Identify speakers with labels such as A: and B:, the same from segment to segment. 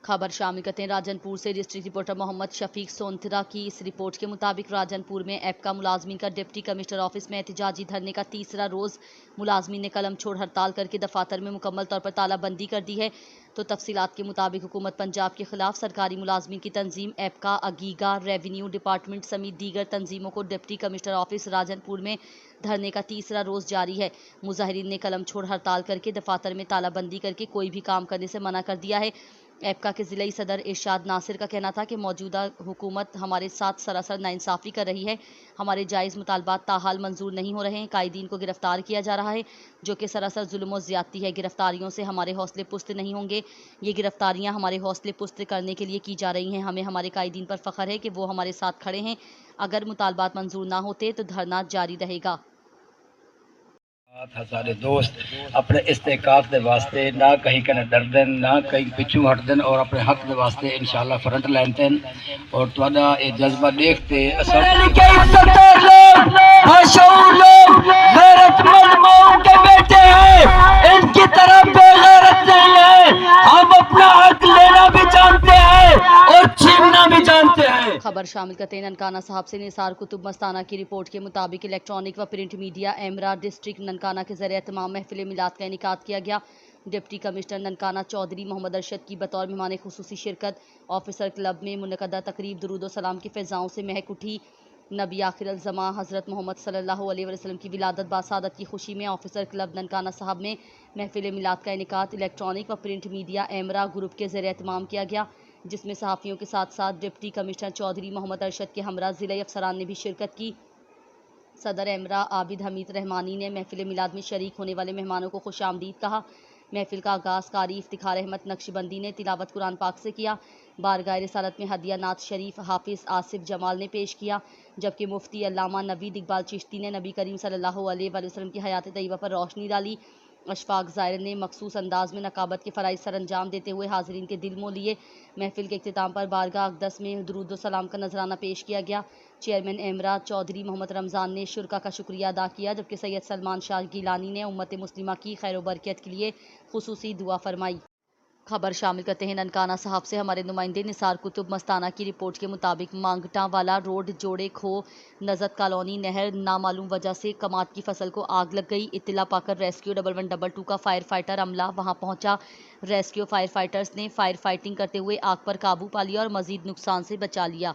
A: खबर शामिल करते हैं राजनपुर से। डिस्ट्रिक्ट रिपोर्टर मोहम्मद शफीक सोनथरा की इस रिपोर्ट के मुताबिक राजनपुर में एपका मुलाजमीन का डिप्टी कमिश्नर ऑफिस में एहतजाजी धरने का तीसरा रोज मुलाजमीन ने कलम छोड़ हड़ताल करके दफातर में मुकम्मल तौर पर तालाबंदी कर दी है। तो तफसीलात के मुताबिक हुकूमत पंजाब के खिलाफ सरकारी मुलाजमीन की तंजीम एपका, अगीगा, रेवेन्यू डिपार्टमेंट समेत दीगर तंजीमों को डिप्टी कमिश्नर ऑफिस राजनपुर में धरने का तीसरा रोज जारी है। मुजाहिरीन ने कलम छोड़ हड़ताल करके दफातर में तालाबंदी करके कोई भी काम करने से मना कर दिया है। एपका के ज़िला सदर इरशाद नासिर का कहना था कि मौजूदा हुकूमत हमारे साथ सरासर नाइंसाफ़ी कर रही है। हमारे जायज़ मुतालबात ताहाल मंजूर नहीं हो रहे हैं। कायदीन को गिरफ्तार किया जा रहा है जो कि सरासर जुल्म और ज़्यादती है। गिरफ्तारियों से हमारे हौसले पुस्त नहीं होंगे। ये गिरफ्तारियां हमारे हौसले पुस्त करने के लिए की जा रही हैं। हमें हमारे कायदीन पर फ़ख्र है कि वो हमारे साथ खड़े हैं। अगर मुतालबात मंजूर ना होते तो धरना जारी रहेगा।
B: सारे दोस्त अपने इस्तेकाक के वास्ते ना कहीं कने डर देन, ना कहीं पिछू हट देन और अपने हक के वास्ते इंशाल्लाह फ्रंट लाइन देन। और तुहाडा ये जज्बा देखते बेटे हैं, इनकी तरफ बेगैरत नहीं है। हम अपना हक लेना भी जानते हैं और छीनना भी जानते हैं।
A: खबर शामिल करते हैं ननकाना साहब से। निसार कुतुब मस्ताना की रिपोर्ट के मुताबिक इलेक्ट्रॉनिक व प्रिंट मीडिया एमरा डिस्ट्रिक्ट ननकाना के ज़रिए तमाम महफिल मिलाद का इनेकाद किया गया। डिप्टी कमिश्नर ननकाना चौधरी मोहम्मद अरशद की बतौर मेहमान खुसूसी शिरकत। ऑफिसर क्लब में मुनक़दा तकरीब दुरूद सलाम की फ़िज़ाओं से महक उठी। नबी आखिर ज़मा हज़रत मोहम्मद सल्लल्लाहु अलैहि वसल्लम की विलादत बासादत की खुशी में ऑफिसर क्लब ननकाना साहब में महफिल मिलाद का इनेकाद इलेक्ट्रॉनिक व प्रिंट मीडिया एमरा ग्रुप के ज़रिए तमाम किया गया, जिसमें सहाफ़ियों के साथ साथ डिप्टी कमिश्नर चौधरी मोहम्मद अरशद के हमरा ज़िला अफसरान ने भी शिरकत की। सदर एमरा आबिद हमीद रहमानी ने महफिल मिलाद में शरीक होने वाले मेहमानों को खुश आमदीद कहा। महफिल का आगाज़ कारी इफ्तिखार अहमद नक्शबंदी ने तिलावत कुरान पाक से किया। बारगाह रिसालत में हदिया नात शरीफ हाफिज़ आसिफ जमाल ने पेश किया, जबकि मुफ्ती अल्लामा नवीद इकबाल चिश्ती ने नबी करीम सल्लल्लाहु अलैहि वसल्लम की हयात तय्यबा पर रोशनी डाली। अशफाक ज़ाहिर ने मखसूस अंदाज में नकाबत के फ़राइज़ सर अंजाम देते हुए हाज़रीन के दिल मोह लिए। महफिल के इख्तिताम पर बारगाह अक़दस में दुरूद व सलाम का नजराना पेश किया गया। चेयरमैन एमरा चौधरी मोहम्मद रमज़ान ने शुरका का शुक्रिया अदा किया, जबकि सैयद सलमान शाह गिलानी ने उम्मत मुस्लिमा की खैर बरकत के लिए खुसूसी दुआ फरमाई। खबर शामिल करते हैं ननकाना साहब से। हमारे नुमाइंदे निसार कुतुब मस्ताना की रिपोर्ट के मुताबिक मांगटा वाला रोड जोड़े खो नजत कॉलोनी नहर नामालूम वजह से कमात की फसल को आग लग गई। इत्तला पाकर रेस्क्यू 1122 का फायर फाइटर अमला वहां पहुंचा। रेस्क्यू फायर फाइटर्स ने फायर फाइटिंग करते हुए आग पर काबू पा लिया और मजीद नुकसान से बचा लिया।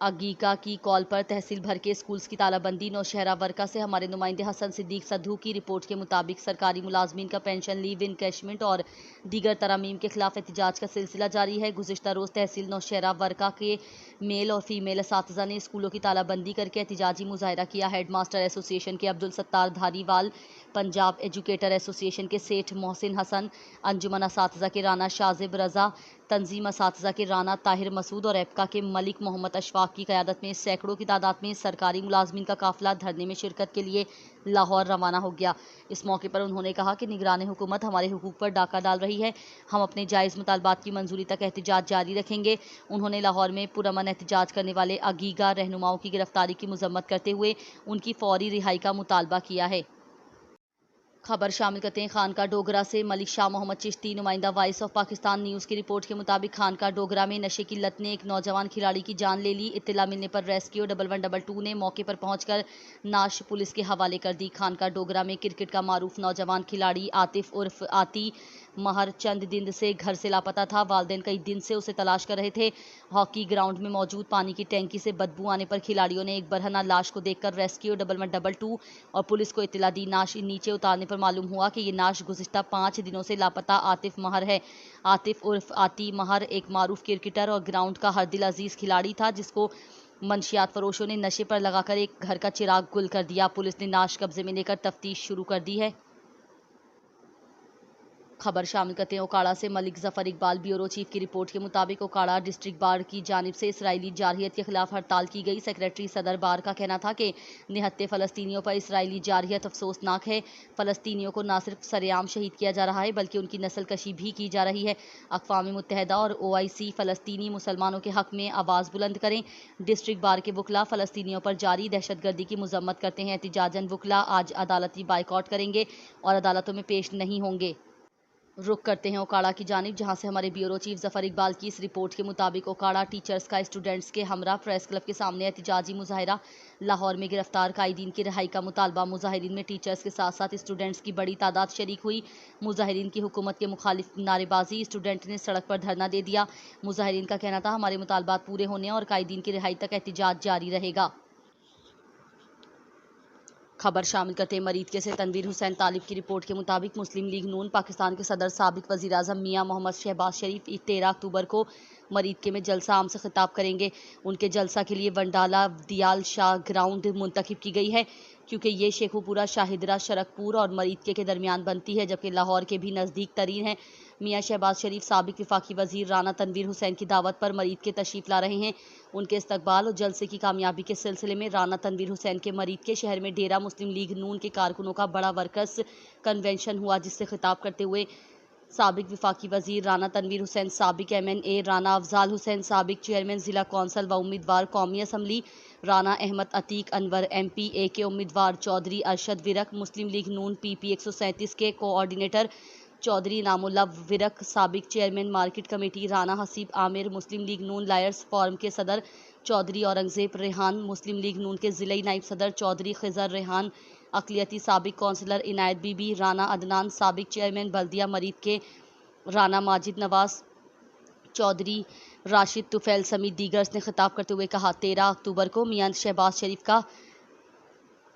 A: अगीका की कॉल पर तहसील भर के स्कूल्स की तालाबंदी। नौशहरा वर्का से हमारे नुमाइंदे हसन सिद्दीक सद्धू की रिपोर्ट के मुताबिक सरकारी मुलाजमीन का पेंशन, लीव इनकैशमेंट और दीगर तरामीम के खिलाफ एहतजाज का सिलसिला जारी है। गुज़िश्ता रोज़ तहसील नौशहरा वर्का के मेल और फीमेल असातिज़ा ने स्कूलों की तालाबंदी करके एहतजाजी मुजाहरा किया। हेड मास्टर एसोसिएशन के अब्दुल सत्तार धारीवाल, पंजाब एजुकेटर एसोसिएशन के सेठ मोहसिन हसन, अंजुमन असातिज़ा के राना शाजिब रज़ा, तंजीम असातिज़ा के राना ताहिर मसूद और एपका के मलिक मोहम्मद अशफाक की क़यादत में सैकड़ों की तादाद में सरकारी मुलाजमीन का काफ़िला धरने में शिरकत के लिए लाहौर रवाना हो गया। इस मौके पर उन्होंने कहा कि निगरान हुकूमत हमारे हुकूक पर डाका डाल रही है। हम अपने जायज़ मुतालबात की मंजूरी तक एहतजाज जारी रखेंगे। उन्होंने लाहौर में पुरअमन एहतजाज करने वाले अगीगा रहनुमाओं की गिरफ्तारी की मजम्मत करते हुए उनकी फौरी रिहाई का मुतालबा किया है। खबर शामिल करते हैं खानका डोगरा से। मलिक शाह मोहम्मद चिश्ती, नुमाइंदा वॉइस ऑफ पाकिस्तान न्यूज़ की रिपोर्ट के मुताबिक खानका डोगरा में नशे की लत ने एक नौजवान खिलाड़ी की जान ले ली। इत्तला मिलने पर रेस्क्यू 1122 ने मौके पर पहुंचकर नाश पुलिस के हवाले कर दी। खानका डोगरा में क्रिकेट का मारूफ नौजवान खिलाड़ी आतिफ उर्फ आती महर चंद दिन से घर से लापता था। वालिदैन कई दिन से उसे तलाश कर रहे थे। हॉकी ग्राउंड में मौजूद पानी की टैंकी से बदबू आने पर खिलाड़ियों ने एक बरहना लाश को देखकर रेस्क्यू 1122 और पुलिस को इत्तला दी। नाश नीचे उतारने पर मालूम हुआ कि ये नाश गुज़िश्ता 5 दिनों से लापता आतिफ महर है। आतिफ उर्फ आती महर एक मारूफ क्रिकेटर और ग्राउंड का हर दिल अजीज खिलाड़ी था, जिसको मंशियात फरोशों ने नशे पर लगाकर एक घर का चिराग गुल कर दिया। पुलिस ने नाश कब्जे में लेकर तफ्तीश शुरू कर दी है। खबर शामिल करते हैं ओकाड़ा से। मलिक जफर इकबाल ब्यूरो चीफ की रिपोर्ट के मुताबिक ओकाड़ा डिस्ट्रिक्ट बार की जानिब से इसराइली जारहियत के खिलाफ हड़ताल की गई। सेक्रेटरी सदर बार का कहना था कि निहत्ते फ़लस्तीनियों पर इसराइली जारहियत अफसोसनाक है। फ़लस्तीनियों को न सिर्फ सरेआम शहीद किया जा रहा है बल्कि उनकी नस्ल कशी भी की जा रही है। अक़वाम मुत्तहिदा और OIC फ़लस्तीनी मुसलमानों के हक़ में आवाज़ बुलंद करें। डिस्ट्रिक्ट बार के वकला फ़लस्तीनियों पर जारी दहशतगर्दी की मजम्मत करते हैं। एहतिजाजन वकला आज अदालती बाइकआउट करेंगे और अदालतों में पेश नहीं होंगे। रुख करते हैं ओकाड़ा की जानिब, जहां से हमारे ब्यूरो चीफ जफर इकबाल की इस रिपोर्ट के मुताबिक ओकाड़ा टीचर्स का स्टूडेंट्स के हमरा प्रेस क्लब के सामने एहतजाजी मुजाहिरा। लाहौर में गिरफ्तार कायदीन की रिहाई का मुतालबा। मुजाहिरीन में टीचर्स के साथ साथ स्टूडेंट्स की बड़ी तादाद शरीक हुई। मुजाहिरीन की हुकूमत के मुखालिफ नारेबाजी, स्टूडेंट ने सड़क पर धरना दे दिया। मुजाहिरीन का कहना था हमारे मुतालबात पूरे होने और कायदीन की रिहाई तक एहतजाज जारी रहेगा। खबर शामिल करते हैं मरीद के से तनवीर हुसैन तालिब की रिपोर्ट के मुताबिक मुस्लिम लीग नून पाकिस्तान के सदर साबिक वज़ीर आज़म मियां मोहम्मद शहबाज शरीफ 13 अक्टूबर को मरीद के में जलसा आम से खिताब करेंगे। उनके जलसा के लिए वंडाला दियाल शाह ग्राउंड मुंतखब की गई है, क्योंकि ये शेखुपुरा, शाहिदरा, शरकपुर और मरीद के दरमियान बनती है, जबकि लाहौर के भी नज़दीक तरीन है। मियां शहबाज शरीफ साबिक वफाकी वज़ीर राना तनवीर हुसैन की दावत पर मरीद के तशरीफ़ ला रहे हैं। उनके इस्तकबाल और जलसे की कामयाबी के सिलसिले में राना तनवीर हुसैन के मरीद के शहर में डेरा मुस्लिम लीग नून के कारकुनों का बड़ा वर्कर्स कन्वेंशन हुआ, जिससे खिताब करते हुए साबिक वफाकी वज़ीर राना तनवीर हुसैन, साबिक MNA राना अफजाल हुसैन, साबिक चेयरमैन ज़िला कौंसल व उम्मीदवार कौमी असम्बली राना अहमद अतीक अनवर MP के उम्मीदवार चौधरी अरशद विरक, मुस्लिम लीग नून PP 137 के कोऑर्डिनेटर चौधरी नामुल्ला विरक, साबिक chairman market committee Rana Haseeb Aamir, Muslim League Noon lawyers forum के सदर चौधरी औरंगजेब रेहान, मुस्लिम लीग नून के ज़िले नायब सदर चौधरी खिजर रेहान, अकलियती साबिक कौंसलर इनायत बीबी, राना अदनान, साबिक चेयरमैन बल्दिया मरीद के राना माजिद नवाज चौधरी, राशिद तुफैल समेत दीगर्स ने खिताब करते हुए कहा 13 अक्टूबर को मियां शहबाज शरीफ का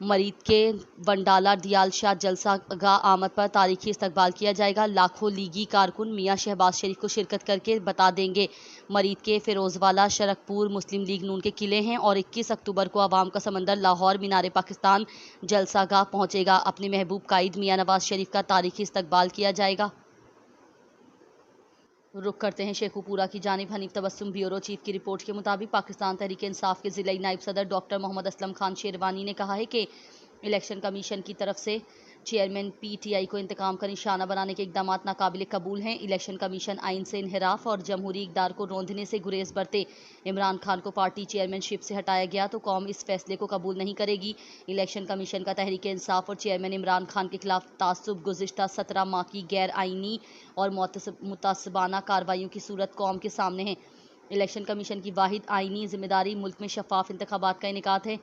A: मरीद के वंडाला दियाल शाह जलसा गाह आमद पर तारीखी इस्तकबाल किया जाएगा। लाखों लीगी कारकुन मियां शहबाज शरीफ को शिरकत करके बता देंगे। मरीद के फिरोजवाला, शरकपुर मुस्लिम लीग नून के किले हैं और 21 अक्टूबर को अवाम का समंदर लाहौर मीनार पाकिस्तान जलसा गाह पहुँचेगा। अपने महबूब कायद मियां नवाज शरीफ का तारीखी इस्तकबाल किया जाएगा। रुख करते हैं शेखुपुरा की जानिब। हनीफ तबस्सुम ब्यूरो चीफ की रिपोर्ट के मुताबिक पाकिस्तान तहरीक इंसाफ के ज़िला नायब सदर डॉक्टर मोहम्मद असलम खान शेरवानी ने कहा है कि इलेक्शन कमीशन की तरफ से चेयरमैन PTI को इंतकाम का निशाना बनाने के इकदाम नाकाबिल कबूल हैं। इलेक्शन कमीशन आइन से इनहराफ और जमहूरी इक़दार को रोंदने से गुरेज बरते। इमरान खान को पार्टी चेयरमैनशिप से हटाया गया तो कौम इस फैसले को कबूल नहीं करेगी। इलेक्शन कमीशन का तहरीक इंसाफ और चेयरमैन इमरान खान के खिलाफ तासुब गुज़िश्ता 17 माह की गैर आइनी और मुतासबाना कार्रवाइयों की सूरत कौम के सामने है। इलेक्शन कमीशन की वाहिद आइनी जिम्मेदारी मुल्क में शफाफ इंतखाबात का इनेकाद है,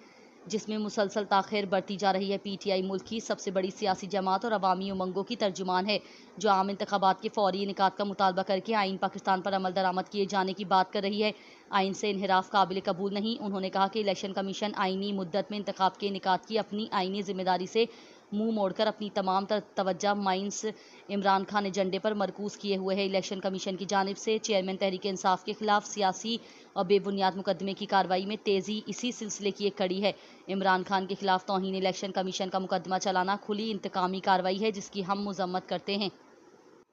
A: जिसमें मुसलसल ताख़ीर बढ़ती जा रही है। PTI मुल्क की सबसे बड़ी सियासी जमात और अवामी उमंगों की तर्जुमान है, जो आम इंतखाबात के फौरी इनेकाद का मुतालबा करके आइन पाकिस्तान पर अमल दरामद किए जाने की बात कर रही है। आइन से इनहराफ काबिल कबूल नहीं। उन्होंने कहा कि इलेक्शन कमीशन आइनी मुद्दत में इंतखाब के इनेकाद की अपनी आइनी जिम्मेदारी से मुंह मोड़कर अपनी तमाम तवज्जो माइंस इमरान खान एजेंडे पर मरकूज़ किए हुए है। इलेक्शन कमीशन की जानिब से चेयरमैन तहरीक इंसाफ के खिलाफ सियासी और बेबुनियाद मुकदमे की कार्रवाई में तेज़ी इसी सिलसिले की एक कड़ी है। इमरान खान के खिलाफ तौहीन इलेक्शन कमीशन का मुकदमा चलाना खुली इंतकामी कार्रवाई है, जिसकी हम मजम्मत करते हैं।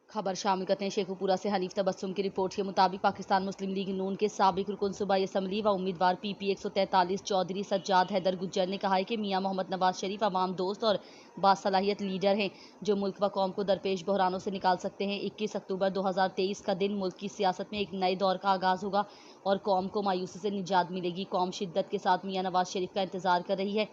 A: खबर शामिल करते हैं शेखुपुरा से। हनीफ तबस्सुम की रिपोर्ट के मुताबिक पाकिस्तान मुस्लिम लीग नून के साबिक रुकन सूबाई असम्बली व उम्मीदवार PP 143 चौधरी सज्जाद हैदर गुज्जर ने कहा है कि मियां मोहम्मद नवाज शरीफ अवाम दोस्त और बासलाहियत लीडर हैं, जो मुल्क व कौम को दरपेश बहरानों से निकाल सकते हैं। 21 अक्टूबर 2023 का दिन मुल्क की सियासत में एक नए दौर का आगाज़ होगा और कौम को मायूसी से निजात मिलेगी। कौम शिद्दत के साथ मियां नवाज शरीफ का इंतज़ार कर रही है।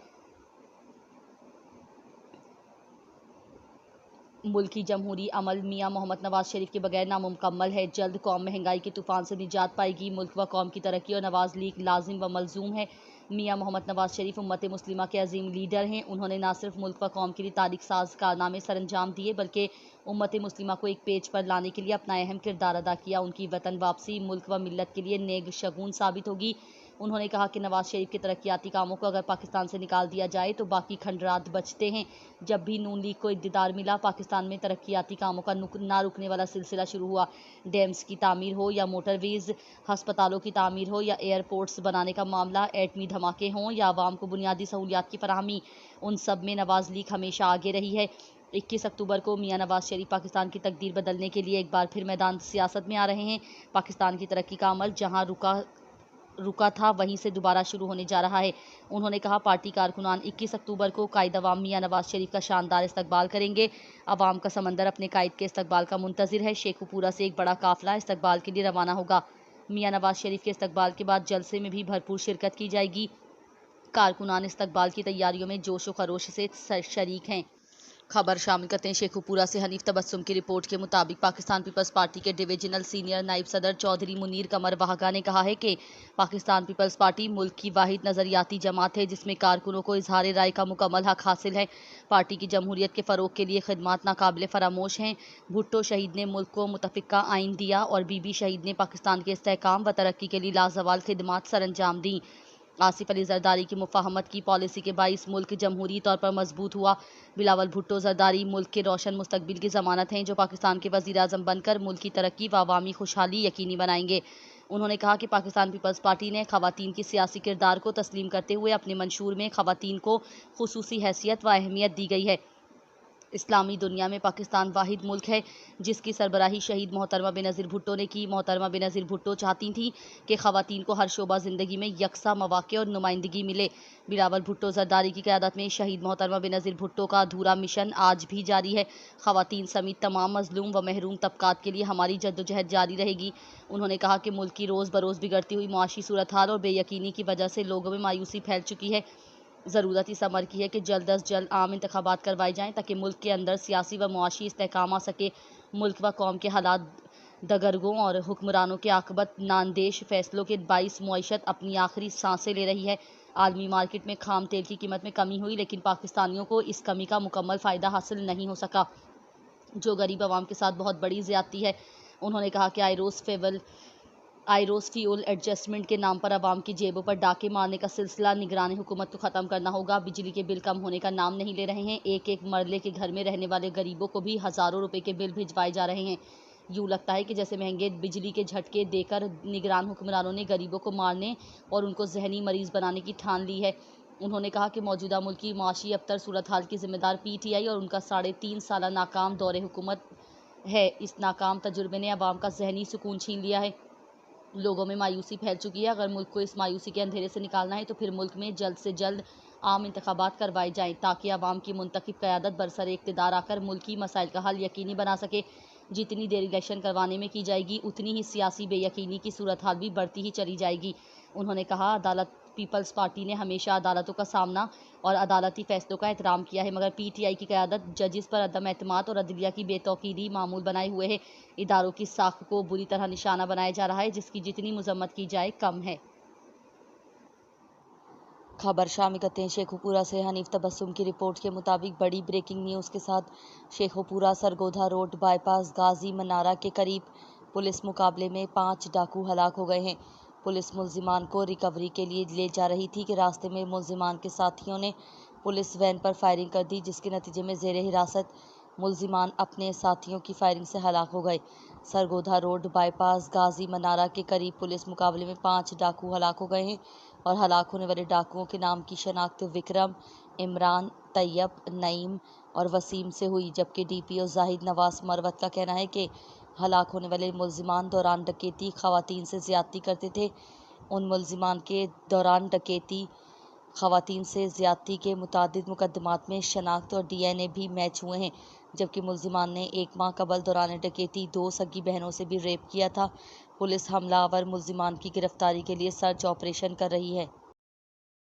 A: मुल्की जमहूरी अमल मियां मोहम्मद नवाज शरीफ के बगैर नामुकम्मल है। जल्द कौम महंगाई के तूफान से निजात पाएगी। मुल्क व कौम की तरक्की और नवाज लीग लाजिम व मलजूम है। मियां मोहम्मद नवाज शरीफ उम्मत मुस्लिमा के अजीम लीडर हैं। उन्होंने न सिर्फ मुल्क व कौम के लिए तारीख साज कारनामे सर अंजाम दिए, बल्कि उम्मत मुस्लिमा को एक पेज पर लाने के लिए अपना अहम किरदार अदा किया। उनकी वतन वापसी मुल्क व मिल्लत के लिए नेक शगुन साबित होगी। उन्होंने कहा कि नवाज शरीफ के तरक्याती कामों को अगर पाकिस्तान से निकाल दिया जाए तो बाकी खंडरात बचते हैं। जब भी नून लीग को इक़्तिदार मिला, पाकिस्तान में तरक्याती कामों का ना रुकने वाला सिलसिला शुरू हुआ। डैम्स की तामीर हो या मोटरवेज़, हस्पतालों की तामीर हो या एयरपोर्ट्स बनाने का मामला, एटमी धमाके हों या आवाम को बुनियादी सहूलियात की फराहमी, उन सब में नवाज लीग हमेशा आगे रही है। 21 अक्टूबर को मियां नवाज शरीफ पाकिस्तान की तकदीर बदलने के लिए एक बार फिर मैदान सियासत में आ रहे हैं। पाकिस्तान की तरक्की का अमल जहां रुका था वहीं से दोबारा शुरू होने जा रहा है। उन्होंने कहा पार्टी कारकुनान 21 अक्टूबर को कायद अवाम मियां नवाज शरीफ का शानदार इस्तकबाल करेंगे। अवाम का समंदर अपने कायद के इस्तकबाल का मुंतज़िर है। शेखुपुरा से एक बड़ा काफिला इस्तकबाल के लिए रवाना होगा। मियां नवाज शरीफ के इस्तकबाल के बाद जलसे में भी भरपूर शिरकत की जाएगी। कारकुनान इस्तकबाल की तैयारियों में जोश व खरोश से शरीक हैं। खबर शामिल करते हैं शेखुपुरा से हनीफ तबस्सुम की रिपोर्ट के मुताबिक पाकिस्तान पीपल्स पार्टी के डिविजनल सीनियर नायब सदर चौधरी मुनीर कमर वाहगा ने कहा है कि पाकिस्तान पीपल्स पार्टी मुल्क की वाहिद नज़रियाती जमात है जिसमें कारकुनों को इजहार राय का मुकम्मल हक हासिल है। पार्टी की जमहूरियत के फ़रोग के लिए खिदमात नाकाबिल फरामोश हैं। भुट्टो शहीद ने मुल्क को मुतफ़िका आइन दिया और बीबी शहीद ने पाकिस्तान के इस्तेहकाम व तरक्की के लिए लाजवाल खिदमात सरअंजाम दी। आसिफ अली जरदारी की मुफाहमत की पॉलिसी के बाइस मुल्क जमहूरी तौर पर मजबूत हुआ। बिलावल भुट्टो जरदारी मुल्क के रोशन मुस्तकबिल की ज़मानत हैं जो पाकिस्तान के वज़ीर आज़म बनकर मुल्क की तरक्की व अवामी खुशहाली यकीनी बनाएंगे। उन्होंने कहा कि पाकिस्तान पीपल्स पार्टी ने ख़वातीन की सियासी किरदार को तस्लीम करते हुए अपने मंशूर में ख़वातीन को खुसूसी हैसियत व अहमियत दी गई है। इस्लामी दुनिया में पाकिस्तान वाहिद मुल्क है जिसकी सरबराही शहीद मोहतरमा बेनज़ीर भुट्टो ने की। मोहतरमा बेनज़ीर भुट्टो चाहती थी कि ख़वातीन को हर शोबा ज़िंदगी में यकसा मौक़े और नुमाइंदगी मिले। बिलावल भुट्टो जरदारी की क़यादत में शहीद मोहतरमा बेनज़ीर भुट्टो का अधूरा मिशन आज भी जारी है। ख़वातीन समेत तमाम मज़लूम व महरूम तबक़ात के लिए हमारी जद्दोजहद जारी रहेगी। उन्होंने कहा कि मुल्क की रोज़ बरोज़ बिगड़ती हुई मुआशी सूरत हाल और बेयकीनी की वजह से लोगों में मायूसी फैल चुकी है। ज़रूरत इस अमर की है कि जल्द अज जल्द आम इंतखाबात करवाए जाएँ ताकि मुल्क के अंदर सियासी व मुआशी इस्तेहकाम आ सके। मुल्क व कौम के हालात दगरगों और हुक्मरानों के आकबत नानदेश फैसलों के बाइस मुईशत अपनी आखिरी सांसें ले रही है। आलमी मार्केट में खाम तेल की कीमत में कमी हुई लेकिन पाकिस्तानियों को इस कमी का मुकम्मल फ़ायदा हासिल नहीं हो सका जो गरीब आवाम के साथ बहुत बड़ी ज़्यादती है। उन्होंने कहा कि आयरोस फ्यूल एडजस्टमेंट के नाम पर आवाम की जेबों पर डाके मारने का सिलसिला निगरानी हुकूमत को ख़त्म करना होगा। बिजली के बिल कम होने का नाम नहीं ले रहे हैं। एक एक मरले के घर में रहने वाले गरीबों को भी हज़ारों रुपए के बिल भिजवाए जा रहे हैं। यूँ लगता है कि जैसे महंगे बिजली के झटके देकर निगरान हुक्मरानों ने गरीबों को मारने और उनको जहनी मरीज़ बनाने की ठान ली है। उन्होंने कहा कि मौजूदा मुल्क की मुआशी अबतर सूरत हाल की ज़िम्मेदार PTI और उनका 3.5 साला नाकाम दौरे हुकूमत है। इस नाकाम तजुर्बे ने अवाम का जहनी सुकून छीन लिया है। लोगों में मायूसी फैल चुकी है। अगर मुल्क को इस मायूसी के अंधेरे से निकालना है तो फिर मुल्क में जल्द से जल्द आम इंतखाबात करवाए जाएं ताकि आवाम की मुंतखब क़यादत बरसर इक़्तिदार आकर मुल्की मसाइल का हल यकीनी बना सके। जितनी देर इलेक्शन करवाने में की जाएगी उतनी ही सियासी बेयकीनी की सूरत हाल भी बढ़ती ही चली जाएगी। उन्होंने कहा अदालत पीपल्स पार्टी ने हमेशा अदालतों का सामना और अदालती फैसलों का एहतराम किया है मगर PTI की क़यादत जजिस पर अदम एतमाद और अदलिया की बेतौकीदी मामूल बनाए हुए है। इदारों की साख को बुरी तरह निशाना बनाया जा रहा है जिसकी जितनी मजम्मत की जाए कम है। खबर शामिल करते हैं शेखुपुरा से हनीफ तबस्सुम की रिपोर्ट के मुताबिक बड़ी ब्रेकिंग न्यूज़ के साथ शेखुपुरा सरगोधा रोड बाईपास गाजी मनारा के करीब पुलिस मुकाबले में 5 डाकू हलाक हो गए हैं। पुलिस मुल्जिमान को रिकवरी के लिए ले जा रही थी कि रास्ते में मुल्जिमान के साथियों ने पुलिस वैन पर फायरिंग कर दी जिसके नतीजे में ज़ेरे हिरासत मुल्जिमान अपने साथियों की फायरिंग से हलाक हो गए। सरगोधा रोड बाईपास गाजी मनारा के करीब पुलिस मुकाबले में 5 डाकू हलाक हो गए हैं और हलाक होने वाले डाकुओं के नाम की शनाख्त विक्रम, इमरान, तैयब, नईम और वसीम से हुई जबकि DPO जाहिद नवाज मरवत का कहना है कि हलाक होने वाले मुल्जिमान दौरान डकैती ख़वातीन से ज़्यादती करते थे। उन मुल्जिमान के दौरान डकैती ख़वातीन से ज़्यादती के मुतादिद मुकदमात में शनाख्त और DNA भी मैच हुए हैं जबकि मुल्जिमान ने 1 माह कबल दौरान डकैती 2 सगी बहनों से भी रेप किया था। पुलिस हमलावर मुल्जिमान की गिरफ्तारी के लिए सर्च ऑपरेशन कर रही है।